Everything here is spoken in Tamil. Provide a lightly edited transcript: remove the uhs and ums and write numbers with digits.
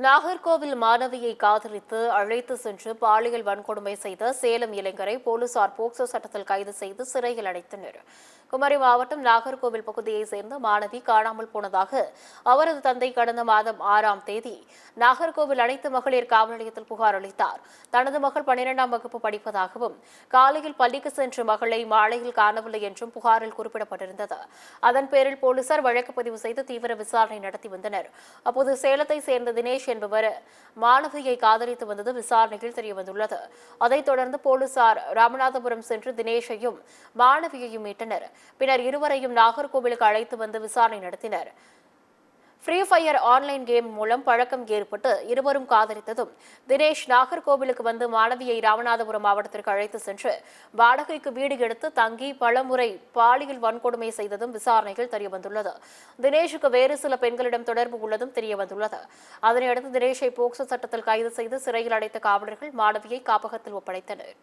நாகர்கோவில் மாணவியை காதலித்து அழைத்து சென்று பாலியல் வன்கொடுமை செய்த சேலம் இளைஞரை போலீசார் போக்சோ சட்டத்தில் கைது செய்து சிறையில் அடைத்தனர். குமரி மாவட்டம் நாகர்கோவில் பகுதியைச் சேர்ந்த மாணவி காணாமல் போனதாக அவரது தந்தை கடந்த மாதம் 6ஆம் தேதி நாகர்கோவில் அனைத்து மகளிர் காவல் நிலையத்தில் புகார் அளித்தார். தனது மகள் 12ஆம் வகுப்பு படிப்பதாகவும் காலையில் பள்ளிக்கு சென்ற மகளை மாலையில் காணவில்லை என்றும் புகாரில் குறிப்பிடப்பட்டிருந்தது. அதன் பேரில் போலீசார் வழக்கு பதிவு செய்து தீவிர விசாரணை நடத்தி வந்தனர். அப்போது சேலத்தை சேர்ந்த தினேஷ் என்பவர் மாணவியை காதலித்து வந்தது விசாரணையில் தெரியவந்துள்ளது. அதைத் தொடர்ந்து போலீசார் ராமநாதபுரம் சென்று தினேஷையும் மாணவியையும் மீட்டனர். பின்னர் இருவரையும் நாகர்கோவிலுக்கு அழைத்து வந்து விசாரணை நடத்தினர். ஃப்ரீ ஃபயர் ஆன்லைன் கேம் மூலம் பழக்கம் ஏற்பட்டு இருவரும் காதலித்ததும் தினேஷ் நாகர்கோவிலுக்கு வந்து மாணவியை ராமநாதபுரம் மாவட்டத்திற்கு அழைத்து சென்று வாடகைக்கு வீடு எடுத்து தங்கி பலமுறை பாலியல் வன்கொடுமை செய்ததும் விசாரணையில் தெரியவந்துள்ளது. தினேஷுக்கு வேறு சில பெண்களிடம் தொடர்பு உள்ளதும் தெரியவந்துள்ளது. அதனையடுத்து தினேஷை போக்சோ சட்டத்தில் கைது செய்து சிறையில் அடைத்த காவலர்கள் மாணவியை காப்பகத்தில் ஒப்படைத்தனர்.